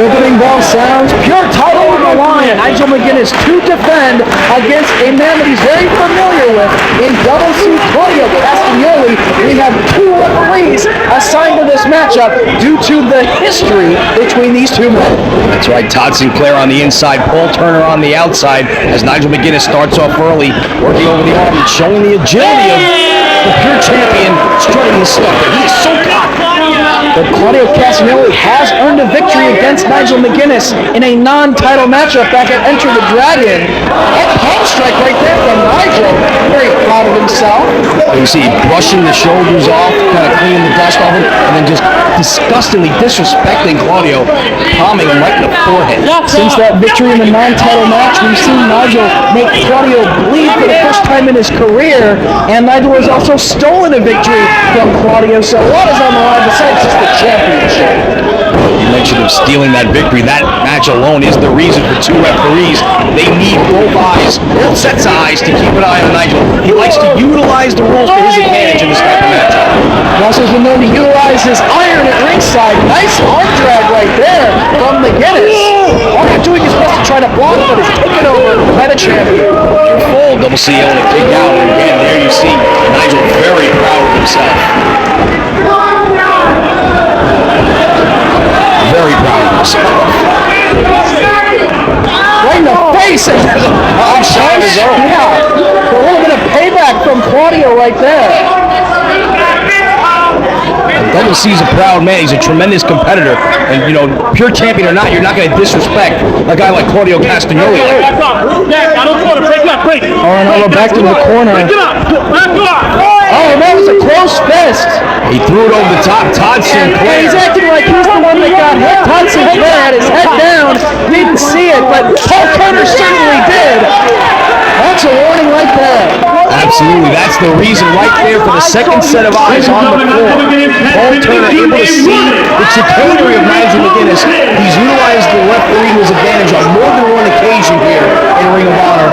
opening bell sounds. Pure title on the line. Nigel McGuinness to defend against a man that he's very familiar with in Double C, Claudio Castagnoli. We have 2 referees assigned to this matchup due to the history between these two men. That's right. Todd Sinclair on the inside, Paul Turner on the outside as Nigel McGuinness starts off early, working over the arm and showing the agility of the Pure Champion, strutting his stuff. He is so cocky. But Claudio Castagnoli has earned a victory against Nigel McGuinness in a non-title matchup back at Enter the Dragon. That palm strike right there from Nigel. Very proud of himself. You see brushing the shoulders off, kind of cleaning the dust off him, and then just disgustingly disrespecting Claudio, palming him right in the forehead. Since that victory in the non-title match, we've seen Nigel make Claudio bleed for the first time in his career, and Nigel has also stolen a victory from Claudio, so a lot is on the line besides just the championship. You mentioned him stealing that victory. That match alone is the reason for 2 referees. They need both sets of eyes to keep an eye on Nigel. He likes to utilize the rules for his advantage in this type of match. He also has been known to utilize his iron at ringside. Nice arm drag right there from McGuinness. All he's doing is supposed to try to block, but is taken over by the champion. Full Double C able to kick out, and again, there you see Nigel very proud of himself. Very proud of himself. Right in the face. I'm shot his own. Yeah. A little bit of payback from Claudio right there. Double C's a proud man. He's a tremendous competitor. And, you know, Pure Champion or not, you're not going to disrespect a guy like Claudio Castagnoli. Back up. I don't want to break up. Break. Oh, no, we're back to the corner. Back up. Oh, that was a close fist. He threw it over the top. Todd Sinclair. He's acting like he's the one that got hit. Todd Sinclair had his head down. Didn't see it, but Paul Turner certainly did. That's a warning right there. Absolutely. That's the reason right there for the second set of eyes on the floor. Paul Turner able to see the chicanery of Nigel McGuinness. He's utilized the referee to his advantage on more than one occasion here in Ring of Honor.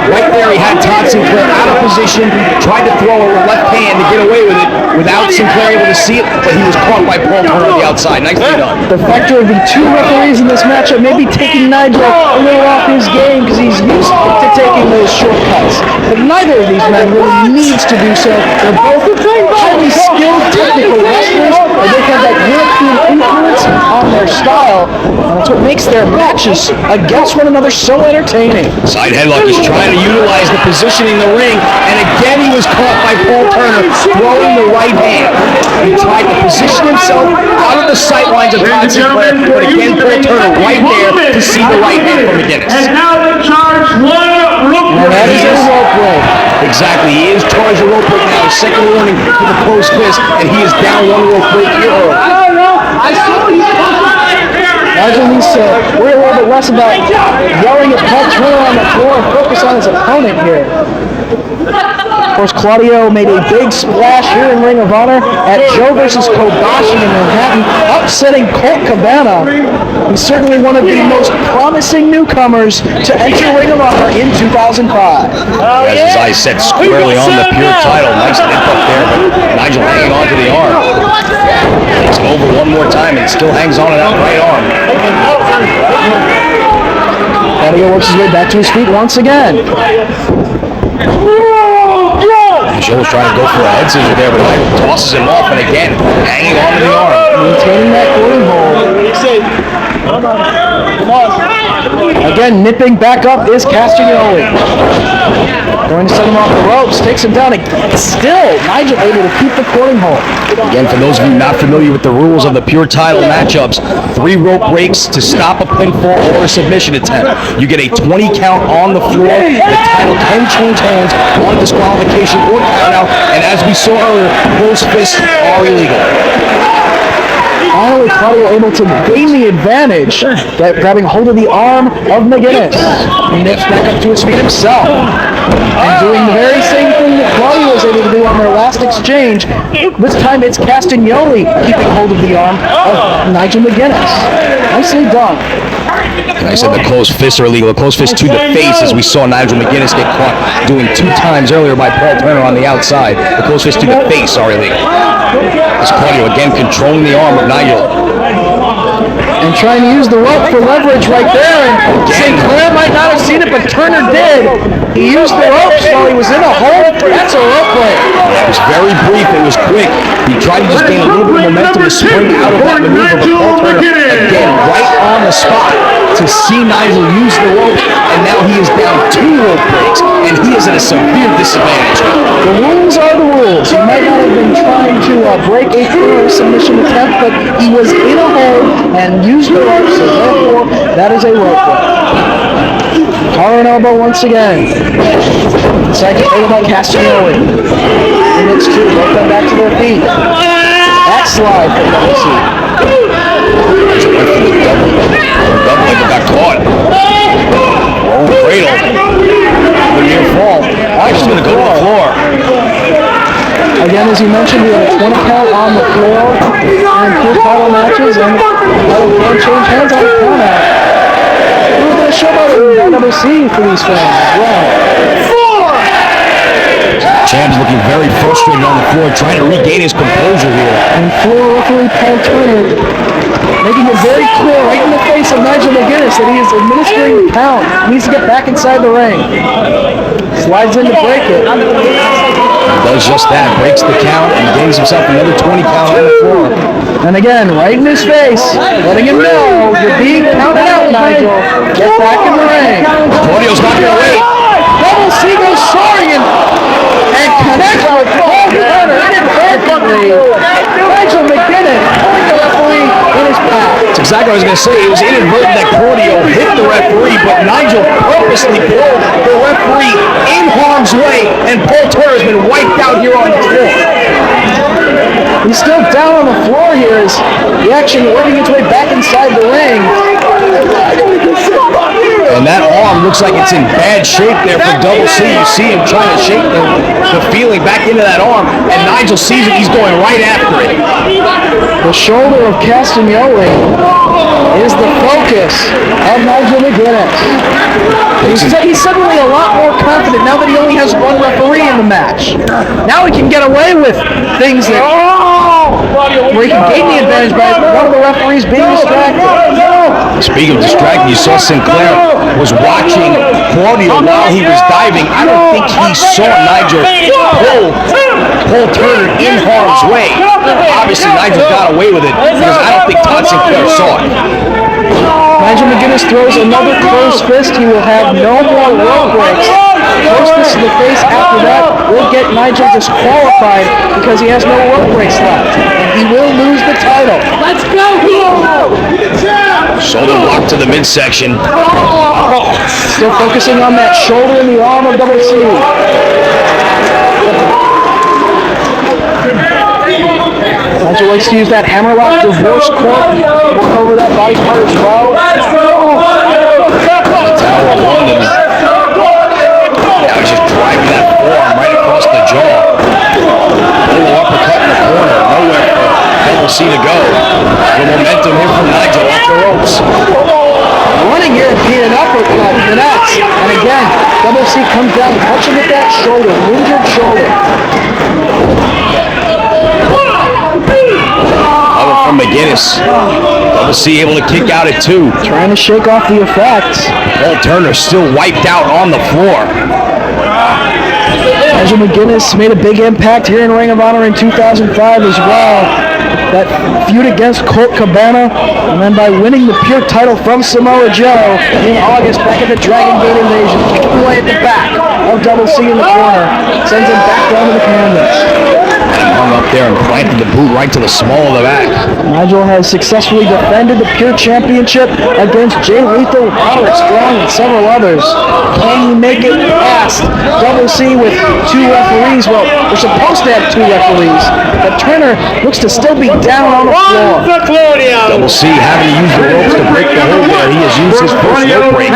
Right there, he had Todd Sinclair out of position, tried to throw a left hand to get away with it without Sinclair able to see it, but he was caught by Paul Turner on the outside. Nicely done. The factor of the 2 referees in this matchup may be taking Nigel a little off his game because he's used to taking those shortcuts. But neither of these men really needs to do so. They're both highly skilled technical wrestlers, and they have that European influence on their style. And that's what makes their matches against one another so entertaining. Side headlock. He's trying to utilize the positioning in the ring, and again he was caught by Paul Turner throwing the right hand. He tried to position himself out of the sight lines of Todd Sinclair, but again Paul Turner right there to see the right hand from McGuinness. And now the charge 1 rope break. And that is a rope break. Exactly, he is charged a rope break now. His second warning for the closed fist, and he is down 1 rope break here early. Nigel needs to worry a little bit less about yelling at Paul Turner on the floor and focus on his opponent here. Of course, Claudio made a big splash here in Ring of Honor at Joe vs. Kobashi in Manhattan, upsetting Colt Cabana. He's certainly one of the most promising newcomers to enter Ring of Honor in 2005. As his eyes set squarely on the Pure title. Nice nip up there, but Nigel hanging on to the arm. Takes it over 1 more time and still hangs on to that right arm. Claudio works his way back to his feet once again. Joe was trying to go for a head scissor there, but Nigel tosses him off, and again, hanging on to the arm. Maintaining that golden hold. Come on. Again, nipping back up is Castagnoli. Going to set him off the ropes, takes him down. Still, Nigel able to keep the quartering hold. Again, for those of you not familiar with the rules of the Pure title matchups, 3 rope breaks to stop a pinfall or a submission attempt. You get a 20 count on the floor. The title can change hands on disqualification or count out. And as we saw earlier, closed fists are illegal. Finally, Claudio able to gain the advantage, grabbing hold of the arm of McGuinness. He nips back up to his feet himself. And doing the very same thing that Claudio was able to do on their last exchange. This time it's Castagnoli keeping hold of the arm of Nigel McGuinness. Nicely done. And I said the closed fists are illegal. A closed fist to the face, as we saw Nigel McGuinness get caught doing 2 times earlier by Paul Turner on the outside. The closed fist to the face are illegal. As Claudio again controlling the arm of Nigel. And trying to use the rope for leverage right there, and St. Clair might not have seen it, but Turner did. He used the ropes while he was in a hold. That's a rope break. It was very brief. It was quick. He tried to just gain a little bit of momentum to spring out of that maneuver, but Paul Turner, again, right on the spot to see Nigel use the rope, and now he is down 2 rope breaks, and he is at a severe disadvantage. The rules are the rules. He might not have been trying to break a through submission attempt, but he was in a hold and used the rope, so therefore, that is a rope break. Collar and elbow once again. Second play by Castagnoli. And it's 2. Both them back to their feet. Backslide from WC. Nigel went for the double. Double like it got caught. Roll cradle. The near fall. Nigel's going to go to the floor. Again, as you mentioned, we have a 20 count on the floor and 2 title matches, and can't change hands on the count out. We're going to show up WC for these fans as well. Champ's looking very frustrated on the floor, trying to regain his composure here. And floor referee Paul Turner making it very clear right in the face of Nigel McGuinness that he is administering the count. He needs to get back inside the ring. Slides in to break it. Does just that, breaks the count, and gains himself another 20 count on the floor. And again, right in his face, letting him know you're being counted out, Nigel. Get back in the ring. Claudio's not going to wait. Double C goes soaring and connects with Paul Turner inadvertently. Nigel McGuinness pulling the referee in his path. That's exactly what I was going to say. It was inadvertent that Claudio hit the referee, but Nigel purposely pulled the referee in harm's way, and Paul Turner has been wiped out here on the floor. He's still down on the floor here as the action working its way back inside the ring. And that arm looks like it's in bad shape there for Double C. You see him trying to shake the feeling back into that arm, and Nigel sees it. He's going right after it. The shoulder of Castagnoli is the focus of Nigel McGuinness. He's suddenly a lot more confident now that he only has 1 referee in the match. Now he can get away with things that where he can gain the advantage by one of the referees being distracted. Speaking of distracting, you saw Sinclair was watching Claudio while he was diving. I don't think he saw Nigel pull Turner in harm's way. Obviously, Nigel got away with it because I don't think Todd Sinclair saw it. Nigel McGuinness throws another closed fist. He will have no more rope breaks. Close fist in the face after that will get Nigel disqualified because he has no rope breaks left. And he will lose the title. Let's go! Shoulder block to the midsection. Still focusing on that shoulder and the arm of Double C. Nigel likes to use that hammerlock reverse cork. Work over that body part as well. Tower of London. Now he's just driving that forearm right across the jaw. Little uppercut in the corner. Nowhere for Double C to go. The momentum here from Nigel off the ropes. Running here and being an uppercut. Connects. And again, Double C comes down, touching at that shoulder. Injured shoulder. From McGuinness. Double C able to kick out at 2. Trying to shake off the effects. Paul Turner still wiped out on the floor. Nigel McGuinness made a big impact here in Ring of Honor in 2005 as well. That feud against Colt Cabana, and then by winning the Pure title from Samoa Joe in August back at the Dragon Gate Invasion, kicking away at the back of Double C in the corner, sends him back down to the canvas. Hung up there and planted the boot right to the small of the back. Nigel has successfully defended the Pure Championship against Jay Lethal, Robert Strong, and several others. Can he make it past Double C with 2 referees? Well, we're supposed to have 2 referees, but Turner looks to still be down on the floor. Double C having to use the ropes to break the hold there. He has used his first rope break.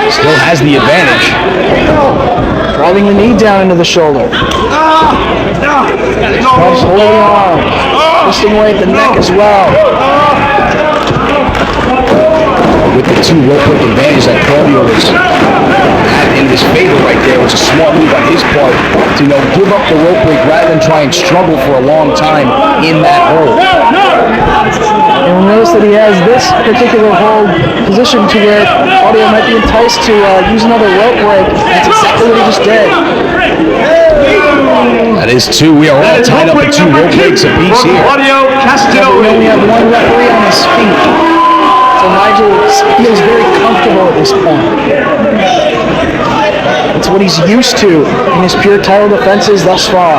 Still has the advantage. Driving the knee down into the shoulder. Scrums holding the arm. Twisting away at the neck as well. With the 2 rope break advantage that Claudio had in his favor right there, was a smart move on his part to give up the rope break rather than try and struggle for a long time in that hold. And we'll notice has this particular hold position to where Claudio might be enticed to use another rope break. That's exactly what he just did. That is two. We are all tied up in two rope breaks apiece here. Claudio We Castagnoli. only have one referee on his feet. So Nigel feels very comfortable at this point. It's what he's used to in his pure title defenses thus far.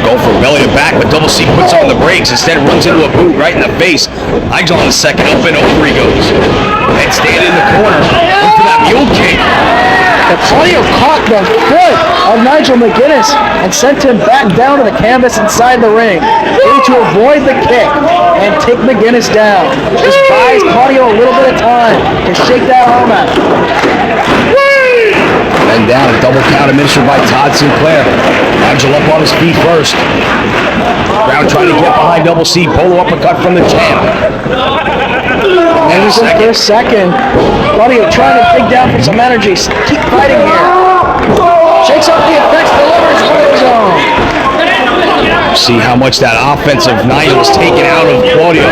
Go for belly to back, but Double C puts on the brakes. Instead, runs into a boot right in the face. Nigel on the second, up and over he goes. And stand in the corner. Look for that mule kick. But Claudio caught the foot of Nigel McGuinness and sent him back down to the canvas inside the ring, able to avoid the kick and take McGuinness down. Just buys Claudio a little bit of time to shake that arm out. And down, a double count administered by Todd Sinclair. Nigel up on his feet first. Brown trying to get behind Double C. Polo uppercut from the champ. And he's in for a second. Claudio trying to dig down for some energy. Keep fighting here. Shakes off the effects, delivers right zone. See how much that offensive Nigel is taken out of Claudio.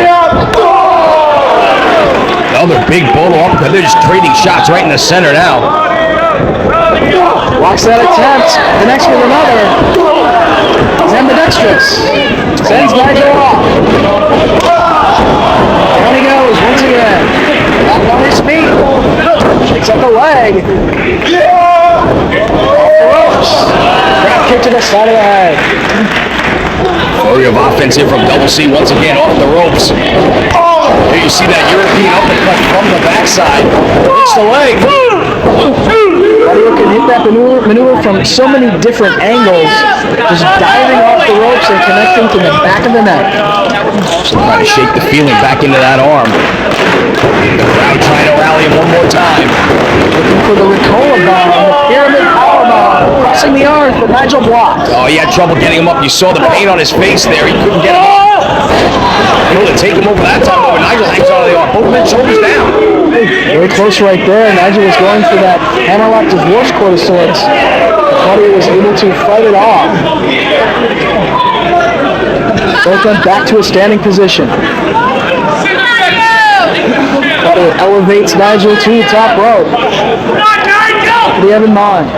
Another big Polo uppercut. They're just trading shots right in the center now. Blocks that attempt. Connects with another. He's ambidextrous. Sends Nigel off. Down he goes once again. Back on his feet. Shakes up the leg. Off the ropes. Grab kick to the side of the head. Flurry of offense here from Double C once again off the ropes. Here you see that European uppercut from the backside. Hits the leg. Claudio can hit that maneuver from so many different angles, just diving off the ropes and connecting to the back of the neck. Trying to shake the feeling back into that arm. The crowd trying to rally him one more time. Looking for the Ricola bomb, the pyramid power bomb, crossing the arms, but Nigel blocked. Oh, he had trouble getting him up. You saw the pain on his face there. He couldn't get him up. Able to take him over that time, but Nigel hangs on to the arm. Both men's shoulders down. Very close right there. Nigel was going for that hammerlock divorce cord of sorts. Claudio was able to fight it off. Both went back to a standing position. Claudio elevates Nigel to the top rope. What do you have in mind?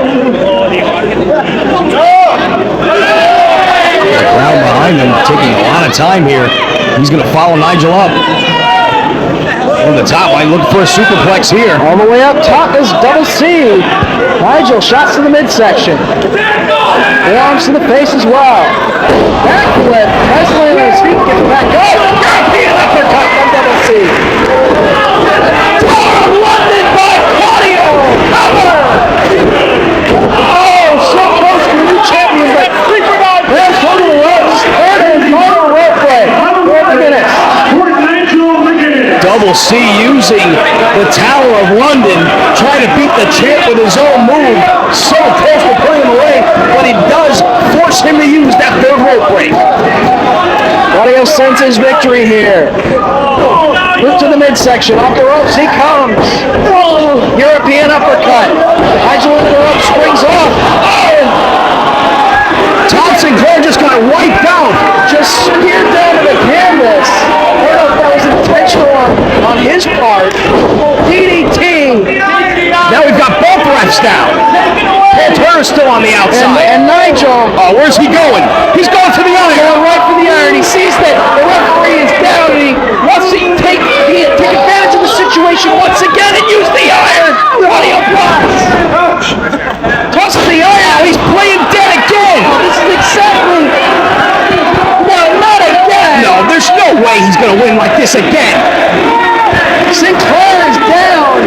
The crowd behind him taking a lot of time here. He's going to follow Nigel up. From the top line, looking for a superplex here. All the way up top is Double C. Nigel shots to the midsection. Forearms to the face as well. Backflip. Nicely on his feet, gets back up. European uppercut from Double C. Tour of London by Claudio. Cover. Oh, so close to a new champion, but Rams hold the ropes. Third and final rope break. 4 minutes. Double C using the Tower of London, trying to beat the champ with his own move. So close to putting him away, but it does force him to use that third rope break. Claudio sends his victory here. Move to the midsection, off the ropes, he comes. European uppercut. Nigel into the ropes, springs off. Todd Sinclair just got wiped out. Just speared down to the canvas. I don't know if that was intentional on his part. DDT. Now we've got both refs down. Paul Turner's still on the outside. And Nigel. Oh, where's he going? He's going for the iron. Going right for the iron. He sees that the referee is down and he wants to take advantage of the situation once again and use the iron. Claudio blocks. Tosses the iron. Now he's playing dead again. This is exactly. No, not again. No, there's no way he's going to win like this again. Sinclair is down.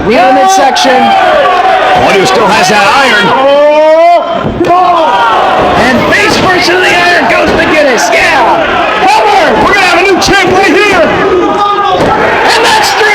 Near the midsection. Claudio still has that iron. And face first into the iron goes McGuinness. Yeah. Cover. We're going to have a new champ right here. And that's 3